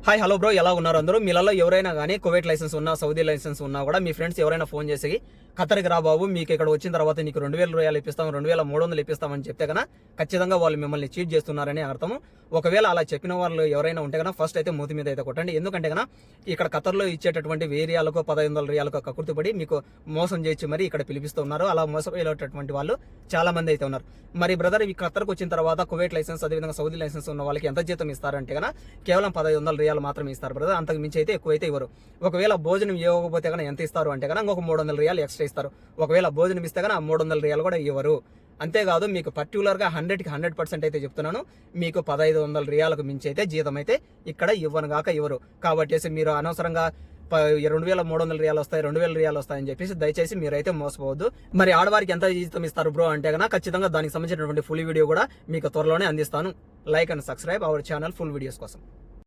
Hi hello bro, ఎలా ఉన్నారు అందరూ? మీలలో ఎవరైనా కానీ కువైట్ లైసెన్స్ ఉన్నా, సౌదీ లైసెన్స్ ఉన్నా కూడా మీ ఫ్రెండ్స్ ఎవరైనా ఫోన్ చేసి ఖతర్కి రా బాబు, మీకు ఇక్కడ వచ్చిన తర్వాత నీకు 2000 రూపాయలు ఇప్పిస్తాం, 2300 ఇప్పిస్తామని చెప్తే కన్నా ఖచ్చితంగా వాళ్ళు మిమ్మల్ని చీట్ చేస్తున్నారని అర్థము. ఒకవేళ అలా చెప్పిన వాళ్ళు ఎవరైనా ఉంటే కన్నా ఫస్ట్ అయితే మూతి మీద అయితే కొట్టండి. ఎందుకంటే కన్నా ఇక్కడ ఖతర్లో ఇచ్చేటటువంటి వేరియాలకు 1500 రియాలకు కకుర్తిపడి మీకు మోసం చేసి మరి ఇక్కడ పిలిపిస్తున్నారు. అలా మోసపోయేటటువంటి వాళ్ళు చాలా మంది అయితే ఉన్నారు. మరి బ్రదర్, ఈ ఖతర్కి వచ్చిన తర్వాత కువైట్ లైసెన్స్ అదేవిధంగా సౌదీ లైసెన్స్ ఉన్న వాళ్ళకి ఎంత జీతం ఇస్తారంటే కన్నా కేవలం 1500 రియాలు మాత్రమే ఇస్తారు బ్రదర్. అంతకు మించి అయితే ఎక్కువైతే ఇవ్వరు. ఒకవేళ భోజనం ఇవ్వకపోతే కన్నా ఎంత ఇస్తారు అంటే కన్నా ఇంకొక 300 రియాలు ఎక్స్ట్రా ఇస్తారు. ఒకవేళ భోజనం ఇస్తే కన్నా 300 రియాలు కూడా ఇవ్వరు. అంతేకాదు, మీకు పర్టికులర్గా 100కి 100% అయితే చెప్తున్నాను, మీకు 1500 రియాలకు మించి అయితే జీతం అయితే ఇక్కడ ఇవ్వనుగాక ఇవ్వరు. కాబట్టి మీరు అనవసరంగా 2300 రియాలు వస్తాయి, 2000 రియాలు వస్తాయని చెప్పేసి దయచేసి మీరైతే మోసపోవద్దు. మరి ఆడవారికి ఎంత జీతం ఇస్తారు బ్రో అంటే కన్నా ఖచ్చితంగా దానికి సంబంధించినటువంటి ఫుల్ వీడియో కూడా మీకు త్వరలోనే అందిస్తాను. Like and subscribe our channel full videos కోసం.